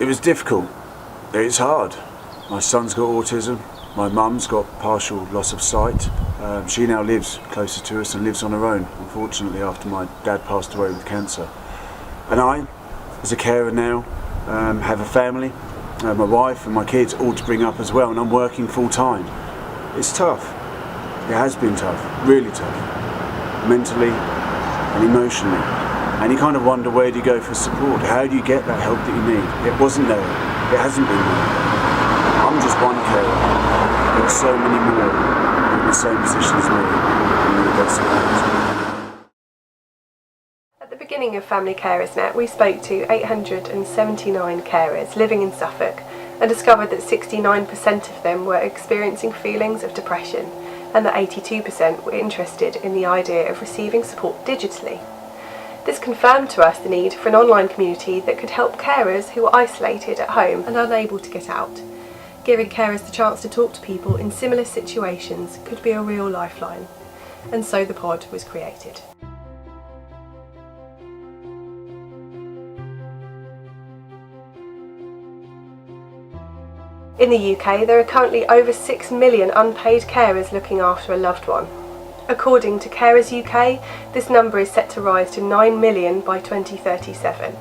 It was difficult. It's hard. My son's got autism. My mum's got partial loss of sight. She now lives closer to us and lives on her own, unfortunately, after my dad passed away with cancer. And I, as a carer now, have a family, my wife and my kids all to bring up as well, and I'm working full time. It's tough. It has been tough, really tough, mentally and emotionally. And you kind of wonder, where do you go for support? How do you get that help that you need? It wasn't there. It hasn't been there. I'm just one carer. There's so many more in the same position as me who need that support. At the beginning of FamilyCarersNet, we spoke to 879 carers living in Suffolk and discovered that 69% of them were experiencing feelings of depression and that 82% were interested in the idea of receiving support digitally. This confirmed to us the need for an online community that could help carers who are isolated at home and unable to get out. Giving carers the chance to talk to people in similar situations could be a real lifeline, and so the pod was created. In the UK, there are currently over 6 million unpaid carers looking after a loved one. According to Carers UK, this number is set to rise to 9 million by 2037.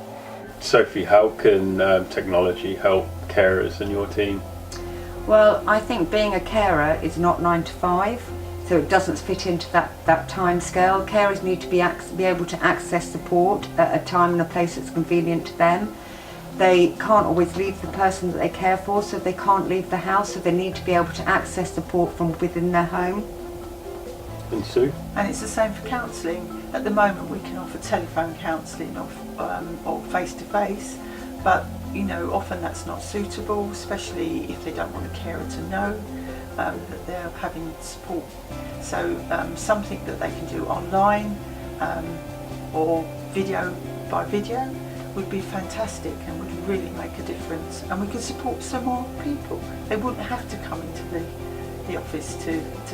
Sophie, how can technology help carers and your team? Well, I think being a carer is not 9 to 5, so it doesn't fit into that time scale. Carers need to be able to access support at a time and a place that's convenient to them. They can't always leave the person that they care for, so they can't leave the house, so they need to be able to access support from within their home. And Sue? And it's the same for counselling. At the moment we can offer telephone counselling or face-to-face, but you know, often that's not suitable, especially if they don't want a carer to know that they're having support. So something that they can do online or video by video would be fantastic and would really make a difference, and we could support some more people. They wouldn't have to come into the office to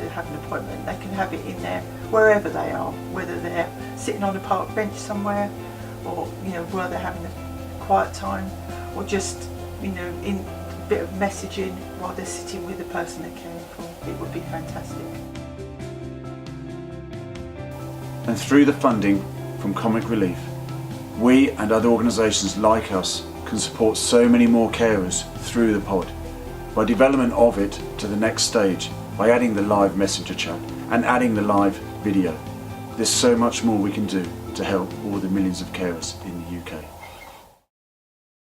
have an appointment. They can have it in there wherever they are, whether they're sitting on a park bench somewhere, or you know, while they're having a quiet time, or just you know, in a bit of messaging while they're sitting with the person they're caring for. It would be fantastic. And through the funding from Comic Relief, we and other organisations like us can support so many more carers through the pod, by development of it to the next stage, by adding the live messenger chat and adding the live video. There's so much more we can do to help all the millions of carers in the UK.